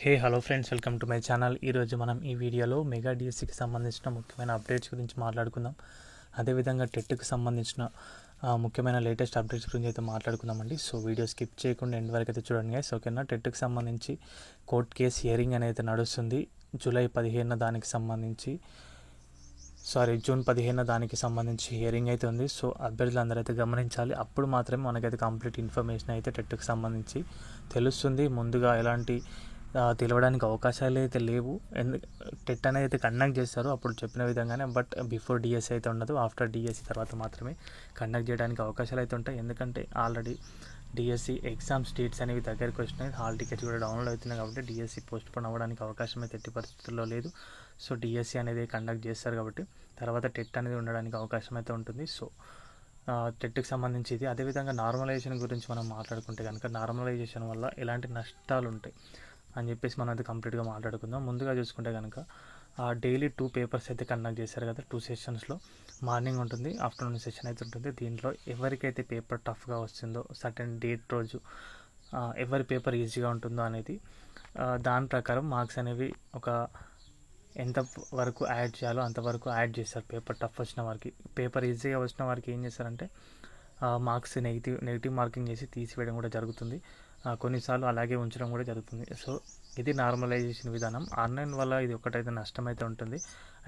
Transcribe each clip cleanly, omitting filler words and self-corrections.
Hello friends, welcome to my channel. ఈరోజు మనం ఈ వీడియోలో మెగా డిఎస్సికి సంబంధించిన ముఖ్యమైన అప్డేట్స్ గురించి మాట్లాడుకుందాం. అదేవిధంగా టెట్కి సంబంధించిన ముఖ్యమైన లేటెస్ట్ అప్డేట్స్ గురించి అయితే మాట్లాడుకుందామండి. సో వీడియో స్కిప్ చేయకుండా ఎండ్ వరకు అయితే చూడండి గైస్, ఓకేనా. టెట్కి సంబంధించి కోర్ట్ కేసు హియరింగ్ అనేది నడుస్తుంది. జూన్ 15 దానికి సంబంధించి హియరింగ్ అయితే ఉంది. సో అభ్యర్థులు అందరూ అయితే గమనించాలి. అప్పుడు మాత్రమే మనకైతే కంప్లీట్ ఇన్ఫర్మేషన్ అయితే టెట్కి సంబంధించి తెలుస్తుంది. ముందుగా ఎలాంటి తెలవడానికి అవకాశాలు అయితే లేవు. టెట్ అనేది అయితే కండక్ట్ చేస్తారు అప్పుడు చెప్పిన విధంగానే. బట్ బిఫోర్ డిఎస్సి అయితే ఉండదు, ఆఫ్టర్ డిఎస్సి తర్వాత మాత్రమే కండక్ట్ చేయడానికి అవకాశాలు అయితే ఉంటాయి. ఎందుకంటే ఆల్రెడీ డిఎస్సి ఎగ్జామ్స్ డేట్స్ అనేవి దగ్గరికి వచ్చినాయి, హాల్ టికెట్స్ కూడా డౌన్లోడ్ అవుతున్నాయి. కాబట్టి డిఎస్సి పోస్ట్పోన్ అవ్వడానికి అవకాశం అయితే ఎట్టి పరిస్థితుల్లో లేదు. సో డిఎస్సి అనేది కండక్ట్ చేస్తారు కాబట్టి తర్వాత టెట్ అనేది ఉండడానికి అవకాశం అయితే ఉంటుంది. సో టెట్కి సంబంధించి ఇది. అదేవిధంగా నార్మలైజేషన్ గురించి మనం మాట్లాడుకుంటే కనుక నార్మలైజేషన్ వల్ల ఎలాంటి నష్టాలు ఉంటాయి అని చెప్పేసి మనం అయితే కంప్లీట్గా మాట్లాడుకుందాం. ముందుగా చూసుకుంటే కనుక డైలీ 2 పేపర్స్ అయితే కండక్ట్ చేశారు కదా, 2 సెషన్స్లో. మార్నింగ్ ఉంటుంది, ఆఫ్టర్నూన్ సెషన్ అయితే ఉంటుంది. దీంట్లో ఎవరికైతే పేపర్ టఫ్గా వస్తుందో సర్టెన్ డేట్ రోజు ఎవరి పేపర్ ఈజీగా ఉంటుందో అనేది దాని ప్రకారం మార్క్స్ అనేవి ఒక ఎంత వరకు యాడ్ చేయాలో అంతవరకు యాడ్ చేస్తారు. పేపర్ టఫ్ వచ్చిన వారికి, పేపర్ ఈజీగా వచ్చిన వారికి ఏం చేస్తారంటే మార్క్స్ నెగిటివ్ మార్కింగ్ చేసి తీసివేయడం కూడా జరుగుతుంది. కొన్నిసార్లు అలాగే ఉంచడం కూడా జరుగుతుంది. సో ఇది నార్మలైజేషన్ విధానం. ఆన్లైన్ వల్ల ఇది ఒకటైతే నష్టం అయితే ఉంటుంది.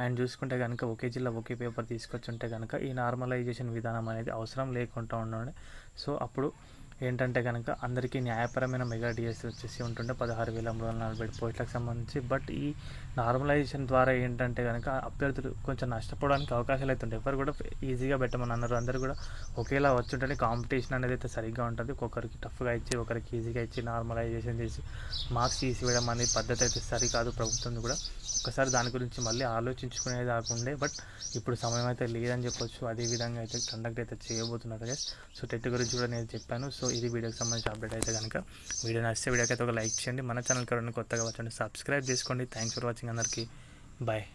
అండ్ చూసుకుంటే కనుక ఒకే జిల్లా ఒకే పేపర్ తీసుకొచ్చుంటే కనుక ఈ నార్మలైజేషన్ విధానం అనేది అవసరం లేకుండా ఉండండి. సో అప్పుడు ఏంటంటే కనుక అందరికీ న్యాయపరమైన మెగా డిఎస్సి వచ్చేసి ఉంటుండే 16,340 పోస్టులకు సంబంధించి. బట్ ఈ నార్మలైజేషన్ ద్వారా ఏంటంటే కనుక అభ్యర్థులు కొంచెం నష్టపోవడానికి అవకాశాలు అయితే ఉంటాయి. ఎవరు కూడా ఈజీగా పెట్టమని అన్నారు, అందరూ కూడా ఒకేలా వచ్చుంటే కాంపిటీషన్ అనేది అయితే సరిగ్గా ఉంటుంది. ఒక్కొక్కరికి టఫ్గా ఇచ్చి ఒకరికి ఈజీగా ఇచ్చి నార్మలైజేషన్ చేసి మార్క్స్ తీసివేయడం అనే పద్ధతి అయితే సరికాదు. ప్రభుత్వం కూడా ఒకసారి దాని గురించి మళ్ళీ ఆలోచించుకునేది కాకుండే. బట్ ఇప్పుడు సమయం అయితే లేదని చెప్పొచ్చు. అదేవిధంగా అయితే కండక్ట్ అయితే చేయబోతున్నారు గైస్. సో టెట్ గురించి కూడా నేను చెప్పాను. సో ఇది వీడియోకి సంబంధించిన అప్డేట్ అయితే కనుక వీడియో నచ్చితే వీడియోకి అయితే ఒక లైక్ చేయండి. మన ఛానల్కి ఎవరైనా కొత్తగా వచ్చండి సబ్స్క్రైబ్ చేసుకోండి. థ్యాంక్స్ ఫర్ వాచింగ్ అందరికీ. బాయ్.